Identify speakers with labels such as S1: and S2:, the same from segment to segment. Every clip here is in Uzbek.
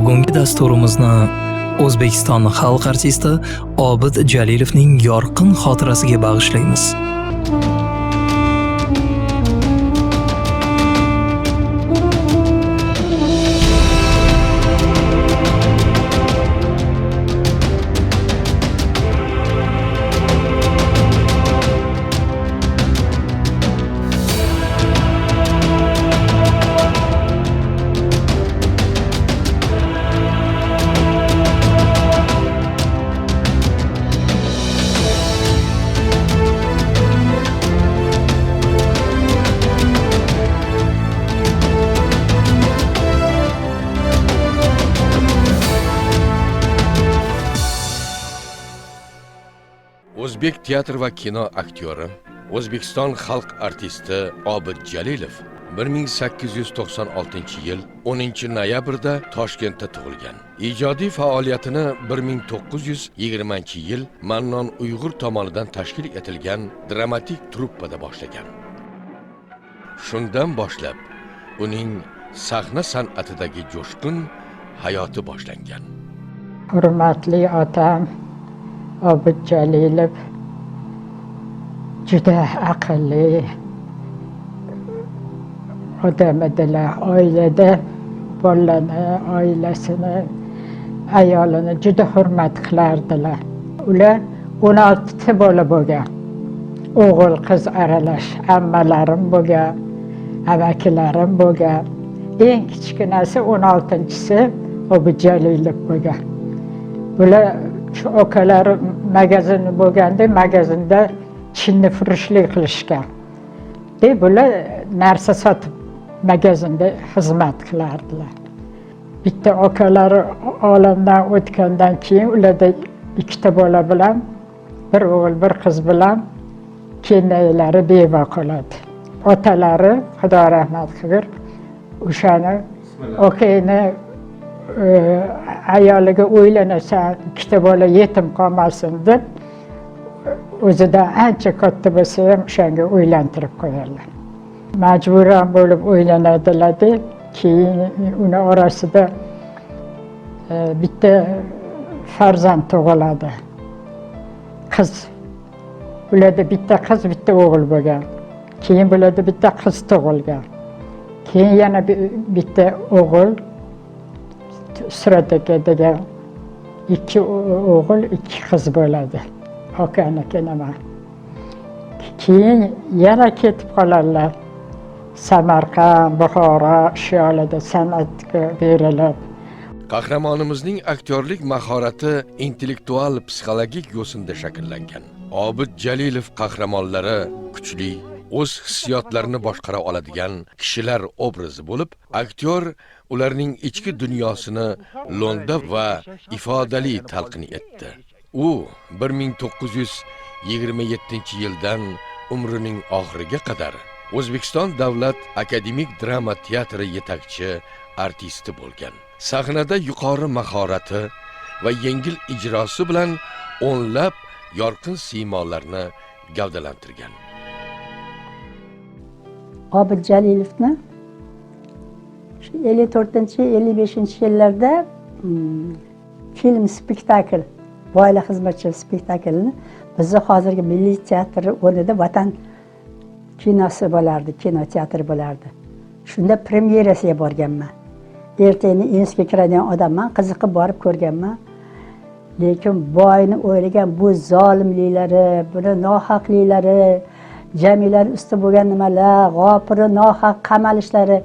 S1: Bugungi dasturimizni O'zbekiston xalq artisti Obid Jalilovning yorqin xotirasiga bag'ishlaymiz.
S2: O'zbek teatr va kino aktyori, O'zbekiston xalq artisti Obid Jalilov 1896-yil 10-noyabrda Toshkentda tug'ilgan. Ijodiy faoliyatini 1920-yil Mannon Uyg'ur tomonidan tashkil etilgan dramatik truppada boshlagan. Shundan boshlab uning sahna san'atidagi jo'shqin hayoti boshlangan.
S3: Hurmatli otam Obid Jalilov juda aqlli odam edilar. Oilada bolani, oilasini, ayolini juda hurmat qilardilar. Ular 16 ta bola bo'lgan. O'g'il, qiz aralash, ammalarim bo'lgan, amakilarim bo'lgan. Eng kichkinasi 16-chisi Obid Jalilov bo'lgan. Bular shu okalari magazin bo'lganda, magazinda chinni furushlik qilishgan. Bular narsa sotib magazinda xizmat qilardilar. Bitta okalari olamdan o'tgandan keyin ularda 2 ta bola bilan, bir o'g'il, bir qiz bilan keyinlari beva qoladi. Otalari Xudo rahmat qilsin, o'shani okayni ayoliga o'ylanasan, 2 ta bola yetim qolmasin deb, o'zidan ancha katta bo'lsa ham o'shanga o'ylantirib qo'yarlar. Majburan bo'lib o'ylanadilar-da, keyin uni orasida bitta farzand tug'iladi. Qiz. Ularda bitta qiz, bitta o'g'il bo'lgan. Keyin bularda bitta qiz tug'ilgan. Keyin yana bitta o'g'il Surataka degan 2 o'g'il, 2 qiz bo'ladi. Okaniki nima. Keyin yana ketib qoladilar. Samarqand, Buxoro, shu yoqlarda san'atga berilib.
S2: Qahramonimizning aktyorlik mahorati intellektual psixologik yo'sinda shakllangan. Obid Jalilov qahramonlari kuchli, o'z hissiyotlarini boshqara oladigan kishilar obrazi bo'lib, aktyor ularning ichki dunyosini lo'nda va ifodali talqin etdi. U 1927-yildan umrining oxiriga qadar O'zbekiston Davlat akademik drama teatri yetakchi artisti bo'lgan. Sahnada yuqori mahorati va yengil ijrosi bilan o'nlab yorqin siymolarni gavdalantirgan.
S4: Obid Jalilovni 54-55-yillarda film spektakl, Boyla xizmatchi spektaklini bizni hozirgi Milliy teatr o'rnida Vatan kinosi bo'lardi, kino teatri bo'lardi. Shunda premyerasiga borganman. Ertagini insga kiradigan odamman, qiziqib borib ko'rganman. Lekin boyni o'ylagan bu zolimliklari, buni nohaqliklari, jamilar usti bo'lgan nimalar, g'opiri nohaq qamalishlari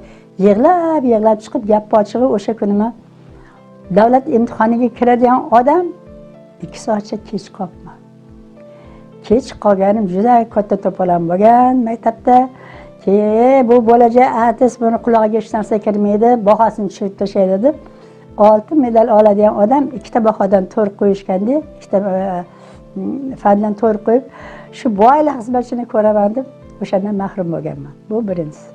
S4: yig'lab chiqib gap pochig'i o'sha kunima davlat imtihoniga kiradigan odam 2 soatcha kech qolman. Kech qolganim juda katta to'polon bo'lgan maktabda. Bu bo'lajak artist, buni qulog'iga hech narsa kirmaydi, bahosini tushirib tashlaydi deb 6 medal oladigan odam 2 ta bahodan 4 qo'yishganda, 2 ta fandan 4 qo'yib, shu boyla xizmatchini ko'raman deb o'shandan mahrum bo'lganman. Bu birinchisi.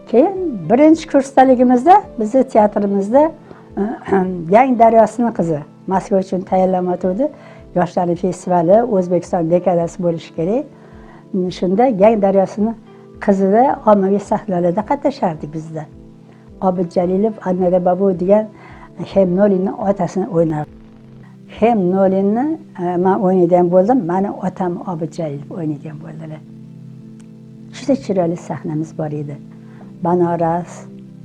S4: Keyin birinchi kursdaligimizda bizni teatrimizda Gang daryosining qizi Moskva uchun tayyorlanmoqda. Yoshlarning festivali, O'zbekiston dekadasi bo'lishi kerak. Shunda Gang daryosining qizida ommaviy sahnalarda qatnashardik bizda. Obid Jalilov Annada Babu degan Hemnolinni otasini o'ynardi. Hemnolinni men o'ynaydigan bo'ldim, meni otam Obid Jalilov o'ynaydigan bo'ldilar. Juda chiroyli sahnamiz bor edi. Banoras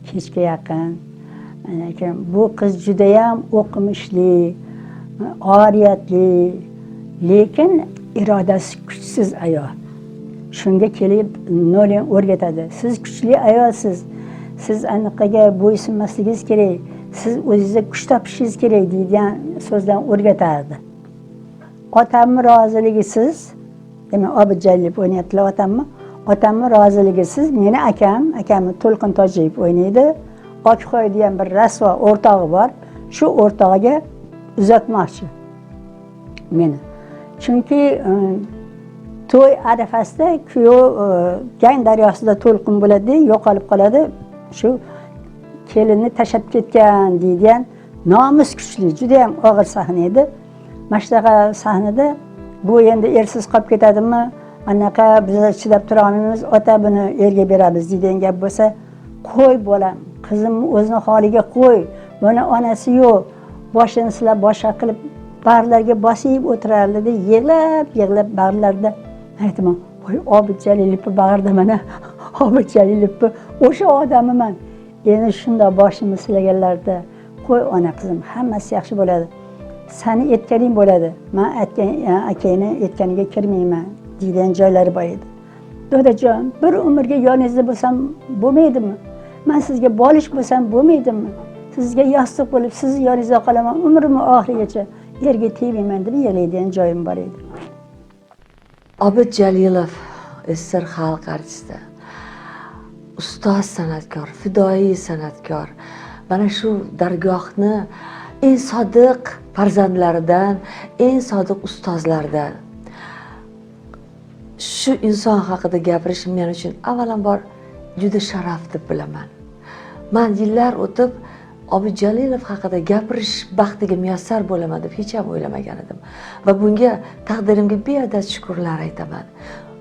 S4: kechga yaqin. Bu qiz juda ham o'qimishli, oriyatli, lekin irodasi kuchsiz ayol. Shunga kelib Nolin o'rgatadi. Siz kuchli ayolsiz. Siz anaqaga bo'ysunmasligingiz kerak. Siz o'zingizga kuch topishingiz kerak degan so'zlarni o'rgatardi. Otamni roziligisiz, demak Obid Jalilov o'ynayaptilar otamni. Otamni roziligisiz meni akamni To'lqin Tojiyev o'ynaydi. Oqxoy degan bir rasvo o'rtog'i bor. Shu o'rtog'iga uzatmoqchi meni. Chunki to'y arafasida kuyov Gang daryosida to'lqin bo'ladi, yo'qolib qoladi. Shu kelinni tashlab ketgan deydigan nomus kuchli, juda ham og'ir sahna edi. Mana shunaqa sahnada bu endi ersiz qolib ketadimi? Anaqa biz chidab tura olmaymiz, ota buni erga beramiz degan gap bo'lsa, qo'y bolam, qizimni o'zini holiga qo'y. Buni onasi yo'q. Boshini silab boshqa qilib bag'rlarga bosib o'tirardi, yig'lab bag'rlarda aytdim, "Voy Obid Jalilovni bag'rida mana Obid Jalilovni o'sha odamiman." Endi shunda boshimni silaganlarda, "Qo'y ona qizim, hammasi yaxshi bo'ladi. Seni aytganing bo'ladi. Men akangni aytganiga kirmayman." degan joylari bor edi. "Dodajon, bir umrga yoningizda bo'lsam bo'lmaydimi? Men sizga bolish bo'lsam bo'lmaydimi? Sizga yostiq bo'lib, sizni yoningizda qolaman umrimning oxirigacha. Yerga tegmayman" deb yig'laydigan joyim bor edi.
S5: Obid Jalilov SSR xalq artisti, ustoz san'atkor, fidoyi san'atkor. Mana shu dargohni eng sodiq farzandlaridan, eng sodiq ustozlaridan. Shu inson haqida gapirish men uchun avvalambor juda sharaf deb bilaman. Men yillar o'tib Obid Jalilov haqida gapirish baxtiga muyassar bo'laman deb hech ham o'ylamagan edim. Va bunga taqdirimga beadad shukrlar aytaman.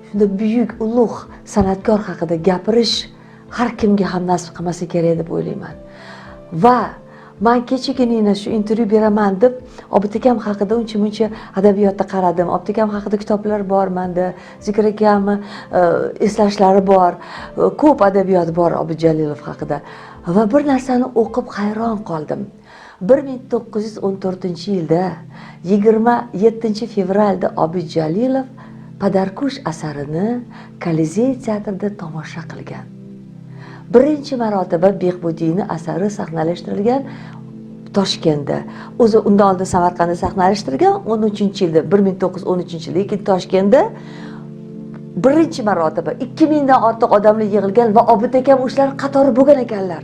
S5: Shunda buyuk, ulug' san'atkor haqida gapirish har kimga ham nasib qilmasa kerak deb o'ylayman. Va men kechagina shu intervyu beraman deb Obid akam haqida uncha-muncha adabiyotda qaradim. Obid akam haqida kitoblar bor menda, Zikr akamni eslashlari bor, ko'p adabiyot bor Obid Jalilov haqida. Va bir narsani o'qib hayron qoldim. 1914-yilda 27 fevralda Obid Jalilov Padarkush asarini Kolizey teatrida tomosha qilgan. Birinchi marotaba Behbudiyning asari sahnalashtirilgan Toshkentda. O'zi undan oldin Samarqandda sahnalashtirilgan 13-yilda, 1913-yilda, lekin Toshkentda birinchi marotaba 2000 dan ortiq odamlar yig'ilgan va Obid akam o'shalar qatori bo'lgan ekanlar.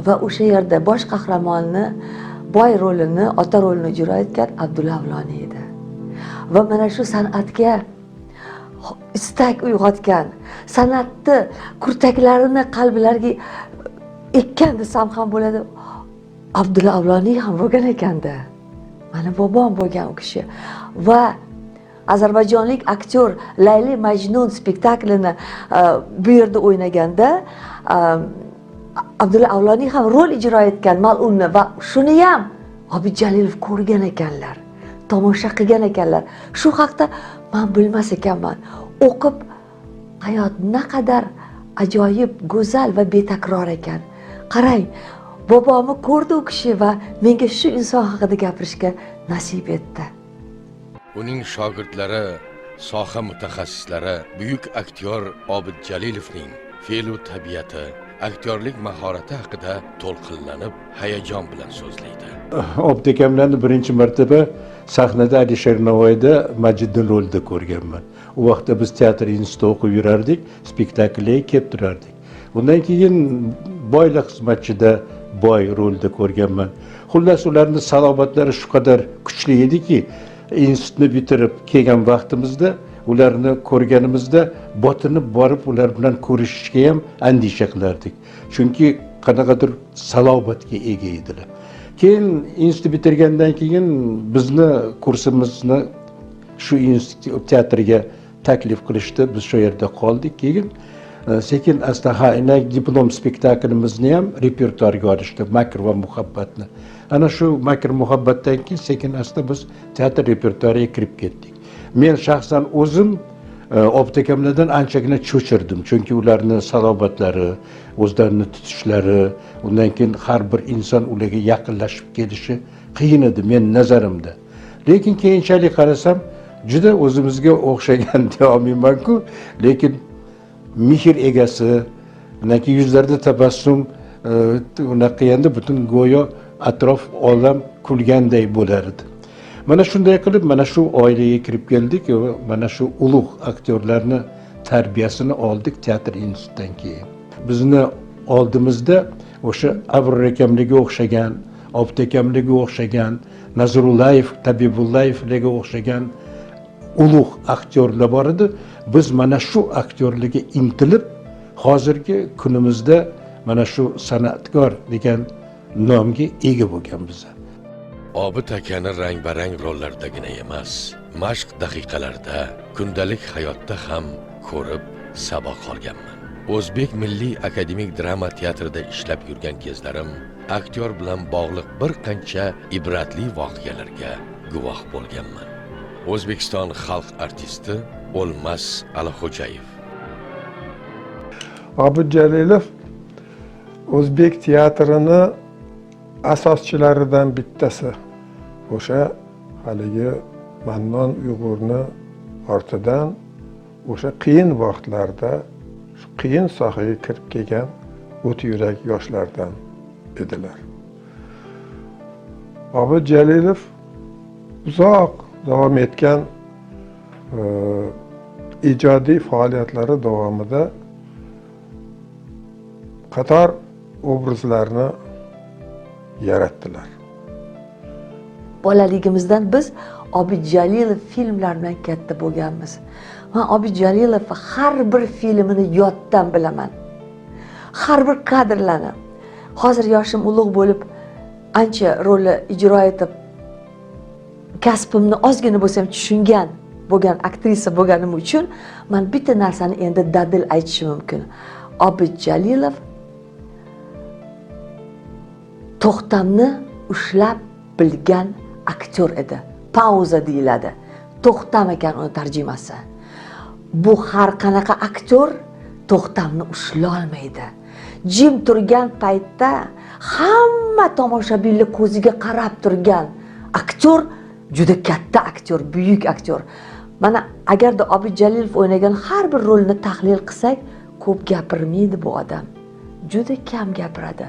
S5: Va o'sha yerda bosh qahramonni, boy rolini, ota rolini ijro etgan Abdulla Avloniy edi. Va mana shu san'atga istak uyg'otgan, san'atni kurtaklarini qalblarga ekkan desam ham bo'ladi. Abdulla Avloniy ham bo'lgan ekanda. Mana bobom bo'lgan u kishi. Va ozarbayjonlik aktyor Layli Majnun spektaklini bu yerda o'ynaganda Abdulla Avloniy ham rol ijro etgan mal'unni va shuni ham Obid Jalilov ko'rgan ekanlar, tomosha qilgan ekanlar. Shu haqda men bilmas ekanman. O'qib hayot naqadar ajoyib, go'zal va betakror ekan. Qarang, bobomni ko'rdi u kishi va menga shu inson haqida gapirishga nasib etdi.
S2: Uning shogirdlari, soha mutaxassislari buyuk aktyor Obid Jalilovning fe'l-u tabiati, aktyorlik mahorati haqida to'lqinlanib, hayajon bilan so'zlaydi.
S6: Obid akamlarni birinchi martaba sahnada Alisher Navoiyda Majidning rolida ko'rganman. U vaqtda biz teatr institutida o'qib yurardik, spektakllarga kelib turardik. Undan keyin boylik xizmatchida boy rolida ko'rganman. Xullas ularning salobatlari shu qadar kuchli ediki, institutni bitirib kelgan vaqtimizda ularni ko'rganimizda botinib borib ular bilan ko'rishishga ham andisha qilardik. Chunki qanaqadir salobatga ega edilar. Keyin institut bitirgandan keyin bizni kursimizni shu institut teatriga taklif qilishdi. Biz shu yerda qoldik. Keyin sekin asta ha inak diplom spektaklimizni ham repertuarga olishdi, Makr va muhabbatni. Ana shu Makr muhabbatdan keyin sekin asta biz teatr repertuariga kirib ketdik. Men shaxsan o'zim optikamlardan anchagina cho'chirdim, chunki ularni salobatlari, o'zlarini tutishlari, undan keyin har bir inson ularga yaqinlashib kelishi qiyin edi men nazarimda. Lekin keyinchalik qarasam, juda o'zimizga o'xshagan deya olmayman-ku, lekin mehr egasi, undan keyin yuzlarida tabassum, unaqa qilganda butun go'yo atrof olam kulganday bo'lar edi. Mana shunday qilib, mana shu oilaga kirib keldik va mana shu ulug' aktyorlarni tarbiyasini oldik teatr institutidan keyin. Bizni oldimizda o'sha Abror akamlarga o'xshagan, Obid akamlarga o'xshagan, Nazurullayev, Tabibullayevlarga o'xshagan ulug' aktyorlar bor edi. Biz mana shu aktyorlarga intilib, hozirgi kunimizda mana shu san'atkor degan nomga ega bo'lganmiz.
S2: Obid akani rang-barang rollardagina emas, mashq daqiqalarida, kundalik hayotda ham ko'rib saboq olganman. O'zbek Milliy akademik drama teatrida ishlab yurgan kezlarim aktyor bilan bog'liq bir qancha ibratli voqealarga guvoh bo'lganman. O'zbekiston xalq artisti O'lmas Alixo'jayev.
S7: Obid Jalilov o'zbek teatrini asoschilaridan bittasi. O'sha haligi Mannon Uyg'urni ortidan o'sha qiyin vaqtlarda shu qiyin sohaga kirib kelgan o't yurak yoshlardan edilar. Obid Jalilov uzoq davom etgan ijodiy faoliyatlari davomida qator obrazlarni yaratdilar.
S5: Bolaligimizdan biz Obid Jalilov filmlar bilan katta bo'lganmiz. Men Obid Jalilov har bir filmini yoddan bilaman. Har bir kadrlarni. Hozir yoshim ulug' bo'lib, ancha rolni ijro etib, kasbimni ozgina bo'lsa ham tushungan bo'lgan aktrisa bo'lganim uchun men bitta narsani endi dadil aytishim mumkin. Obid Jalilov to'xtamni ushlab bilgan aktyor edi. Pauza deyiladi. To'xtam ekan uni tarjimasi. Bu har qanaqa aktyor to'xtamni ushlay olmaydi. Jim turgan paytda hamma tomoshabinlar ko'ziga qarab turgan aktyor juda katta aktyor, buyuk aktyor. Mana agarda Obid Jalilov o'ynagan har bir rolni tahlil qilsak, ko'p gapirmaydi bu odam. Juda kam gapiradi.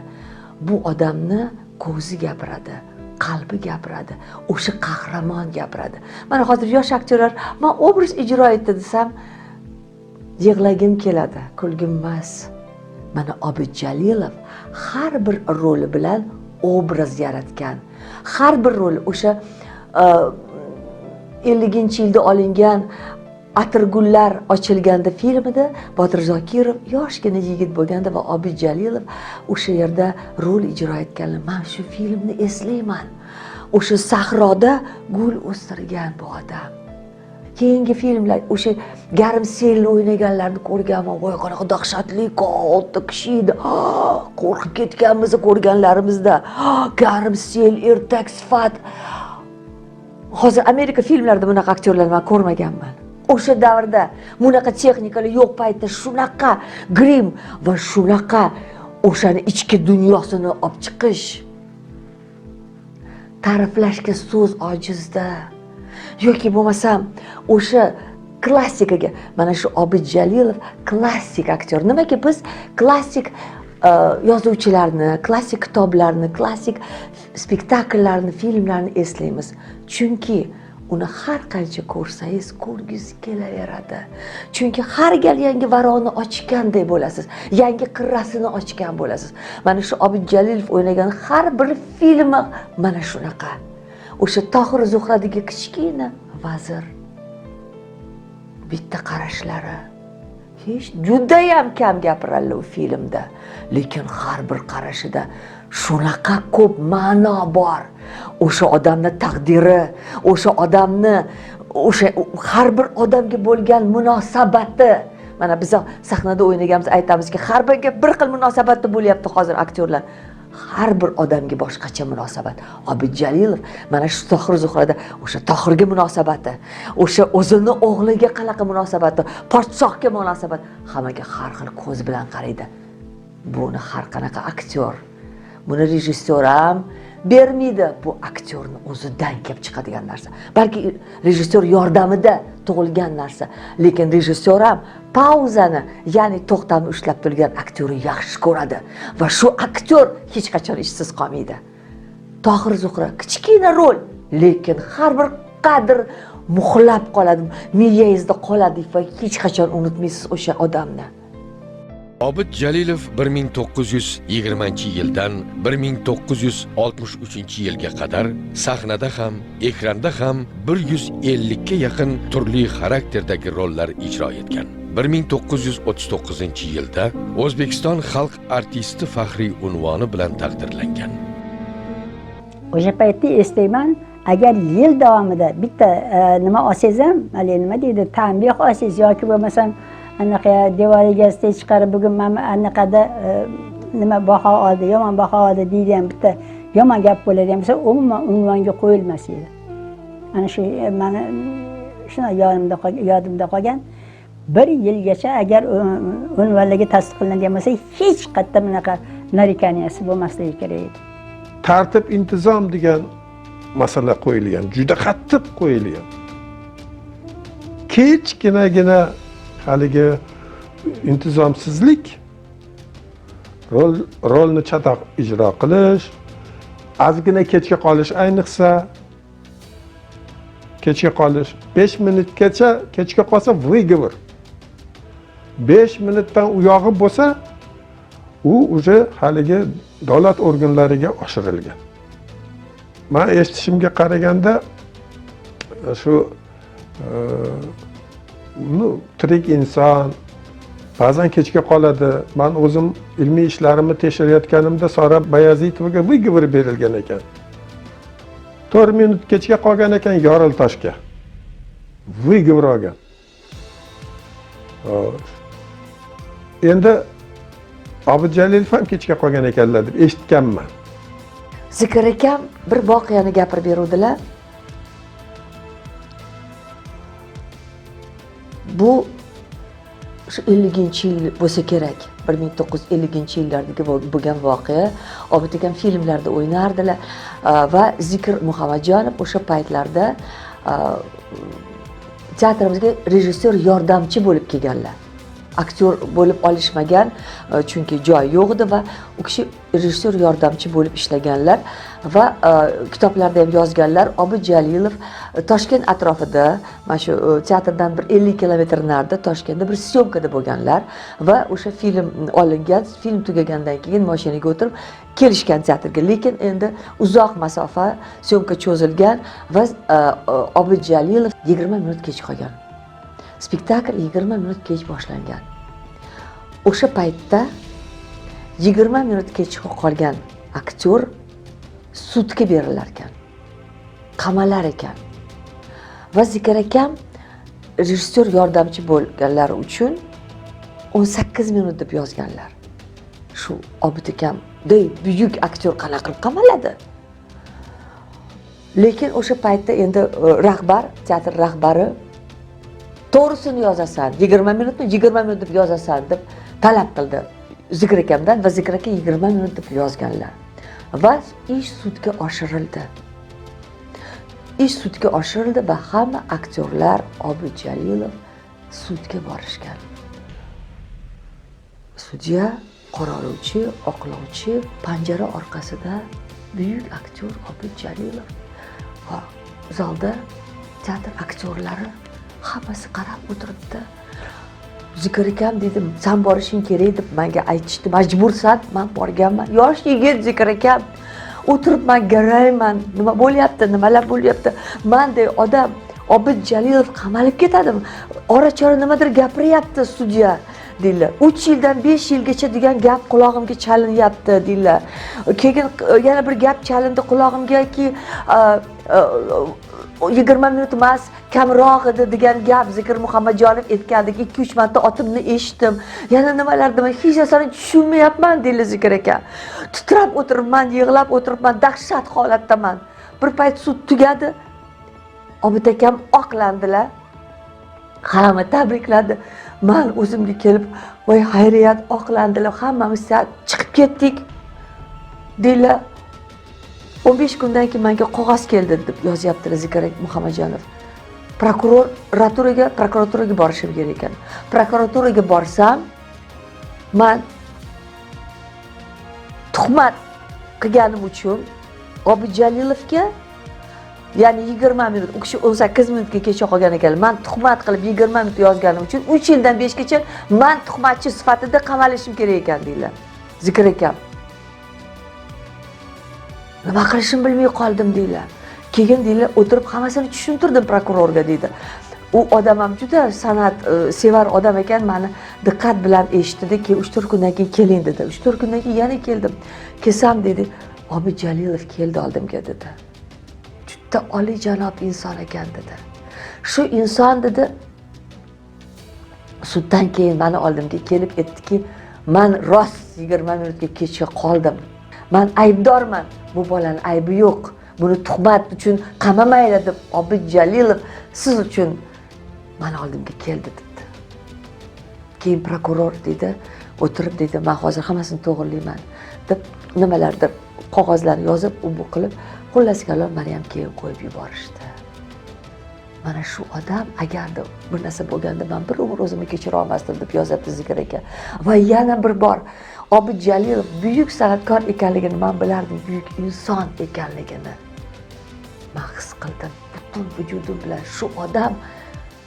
S5: Bu odamni ko'zi gapiradi, qalbi gapiradi, o'sha qahramon gapiradi. Mana hozir yosh aktyorlar, men obraz ijro etdi desam, yig'lagim keladi, kulgim emas. Mana Obid Jalilov har bir roli bilan obraz yaratgan. Har bir rol o'sha 50-yilda olingan Atirgullar ochilganda filmida Botir Zokirov yoshgina yigit bo'lganda va Obid Jalilov o'sha yerda rol ijro etganlar. Men shu filmni eslayman. O'sha sahroda gul o'stirgan bu odam. Keyingi filmlar o'sha Garim selni o'ynaganlarni ko'rganman. Voy, qanaqa dahshatli katta kishi edi. Qo'rqib ketganmiz ko'rganlarimizda. Garim sel, ertak sifat. Hozir Amerika filmlarida bunaqa aktyorlarni men ko'rmaganman. O'sha davrda bunaqa texnikalar yo'q paytda shunaqa grim va shunaqa o'shani ichki dunyosini olib chiqish. Ta'riflashga so'z ojizda. Yoki bo'lmasam o'sha klassikaga, mana shu Obid Jalilov klassik aktyor. Nimaga biz klassik yozuvchilarni, klassik kitoblarni, klassik spektakllarni, filmlarni eslaymiz? Chunki uni har qancha ko'rsangiz ko'rgingiz kelaveradi. Chunki har gal yangi varoni ochganday bo'lasiz, yangi qirrasini ochgan bo'lasiz. Mana shu Obid Jalilov o'ynagan har bir filmi mana shunaqa. O'sha Tohir Zuhradagi kichkina vazir. Bitta qarashlari. Hech juda ham kam gapiradilar u filmda, lekin har bir qarashida shunaqa ko'p ma'no bor. O'sha odamning taqdiri, o'sha odamni, o'sha har bir odamga bo'lgan munosabati. mana biz sahnada o'ynaganmiz, aytamizki, har biriga bir xil munosabatda bo'lyapti hozir aktyorlar. Har bir odamga boshqacha munosabat. Obid Jalilov mana shu Tohir Zuhrada o'sha Tohirga munosabati, o'sha o'zini o'g'liga qanaqa munosabati, podshohga munosabat, hammaga har xil ko'z bilan qaraydi. Buni har qanaqa aktyor, buni rejissyor ham bermaydi. Bu aktyorni o'zidan kelib chiqadigan narsa. Balki rejissyor yordamida tug'ilgan narsa, lekin rejissyor ham pauzani, ya'ni to'xtamni ushlab turgan aktyorni yaxshi ko'radi va shu aktyor hech qachon ishsiz qolmaydi. Tohir Zuhra kichkina rol, lekin har bir qadr muhrlab qoladi, miyangizda qoladi va hech qachon unutmaysiz o'sha odamni.
S2: Obid Jalilov 1920-yildan 1963-yilga qadar sahnada ham, ekranda ham 150 ga yaqin turli xarakterdagi rollar ijro etgan. 1939-yilda O'zbekiston xalq artisti faxriy unvoni bilan taqdirlangan.
S4: O'sha paytda eslayman, agar yil davomida bitta nima olsangiz ham, hali nima deydi, tanbeh olsangiz yoki bo'lmasam anaqa devoriga chiqarib bugun mana anaqada nima baho oldi, yomon baho oldi deydigan bitta yomon gap bo'ladigan bo'lsa, umuman unvonga qo'yilmas edi. Ana shu mana shuna yodimda qolgan. Bir yilgacha agar unvonlarga tasdiqlanadigan bo'lsa, hech qayerda bunaqa narikaniyasi bo'lmasligi kerak edi.
S7: Tartib intizom degan masala qo'yilgan, juda qattiq qo'yilgan. Kechkinagina haligi intizomsizlik, rolni chatoq ijro qilish, ozgina kechga qolish, ayniqsa kechga qolish, 5 minutgacha kechga qolsa выговор. 5 minutdan u yog'i bo'lsa, u уже haligi davlat organlariga oshirilgan. Men eshitishimga qaraganda shu tirik inson ba'zan kechga qoladi. Men o'zim ilmiy ishlarimni tekshirayotganimda Sora Bayazitovga выговор berilgan ekan. 4 minut kechga qolgan ekan Yoril Toshga. Выговор olgan. Endi Obid Jalilov ham kechga qolgan ekanlar deb eshitganman.
S5: Zikr akam bir voqeani gapirib beruvdilar. Bu shu 50-yil bo'lsa kerak. 1950-yillardagi bo'lgan voqea. Obid akam filmlarda o'ynardilar va Zikr Muhammadjonov o'sha paytlarda teatrimizga rejissyor yordamchi bo'lib kelganlar. Aktyor bo'lib olishmagan, chunki joy yo'q edi va u kishi rejissyor yordamchi bo'lib ishlaganlar va kitoblarda ham yozganlar. Obid Jalilov Toshkent atrofida, mana shu teatrdan bir 50 kilometr narida Toshkentda bir syomkada bo'lganlar va o'sha film olingan, film tugagandan keyin mashinaga o'tirib kelishgan teatrga, lekin endi uzoq masofa, syomka cho'zilgan va Obid Jalilov 20 minut kech qolgan. Spektakl 20 minut kech boshlangan. O'sha paytda 20 minut kech qolgan aktyor sudga berilar ekan. Qamalar ekan. Va Zikr akam rejissyor yordamchi bo'lganlari uchun 18 minut deb yozganlar. Shu Obid akam buyuk aktyor qanaqa qilib qamaladi? Lekin o'sha paytda endi rahbar, teatr rahbari to'g'risini yozasan, 20 minutni 20 minut deb yozasan deb talab qildi Zikr akamdan va Zikr aka 20 minut deb yozganlar. Va ish sudga oshirildi. Ish sudga oshirildi va hamma aktyorlar Obid Jalilov sudga borishgan. Sudya, qorovchi, oqlovchi panjara orqasida buyuk aktyor Obid Jalilov va zalda teatr aktyorlari hammasi qarab o'tiribdi. Zikr akam dedim, sen borishing kerak deb menga aytishdi, majbursan, men borganman. Yosh yigit Zikr akam o'tiribman, garayman, nima bo'lyapti, nimalar bo'lyapti. Menday odam Obid Jalilov qamalib ketadimi? Ora-chora nimadir gapiryapti sudya deydilar. 3 yildan 5 yilgacha degan gap qulog'imga chalinyapti deydilar. Keyin yana bir gap chalindi qulog'imgaki 20 minut emas, kamroq edi degan gap Zikr Muhammadjonov aytgandek 2-3 marta otimni eshitdim. Yana nimalar demak, hech narsani tushunmayapman deydi Zikr aka. Titrab o'tiribman, yig'lab o'tiribman, dahshat holatdaman. Bir payt sud tugadi. Obid akam oqlandilar. Hamma tabrikladi. Men o'zimga kelib, voy xayriyat oqlandilar, hammamiz chiqib ketdik. Deylar. 15 kundan keyin menga qog'oz keldi deb yozyaptilar Zikr Muhammadjonov. Prokuraturaga borishim kerak ekan. Prokuraturaga borsam, men tuhmat qilganim uchun Obid Jalilovga, ya'ni 20 minut, u kishi 18 minutga kecha qolgan ekan. Men tuhmat qilib 20 minut yozganim uchun 3 yildan 5 gacha men tuhmatchi sifatida qamalishim kerak ekan deylar. Zikr akam. Nima qilishimni bilmay qoldim deylar. Keyin deylar o'tirib hammasini tushuntirdim prokurorga deydi. U odam ham juda san'at sevar odam ekan, meni diqqat bilan eshitdi, keyin 3-4 kundan keyin keling dedi. 3-4 kundan keyin yana keldim. Kelsam dedi, Obid Jalilov keldi oldimga dedi. Juda oliyjanob inson ekan dedi. Shu inson dedi, suddan keyin meni oldimga kelib aytdiki, men rost 20 minutga kechga qoldim. Men aybdorman. Bu bolaning aybi yo'q. Buni tuhmat uchun qamamaydi deb Obid Jalilov siz uchun meni oldimga keldi dedi. Keyin prokuror dedi, o'tirib dedi, men hozir hammasini to'g'rilayman deb nimalardir qog'ozlarni yozib, bu qilib, xullas kalom Maryam keyin qo'yib yuborishdi. Mana shu odam agarda bir narsa bo'lganda men bir umr o'zimni kechira olmasdim deb yozadi Zikr aka. Va yana bir bor Obid Jalilov buyuk san'atkor ekanligini men bilardim, buyuk inson ekanligini men his qildim. Butun vujudim bilan shu odam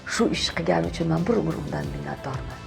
S5: shu ish qilgani uchun men bir umr undan minnatdorman.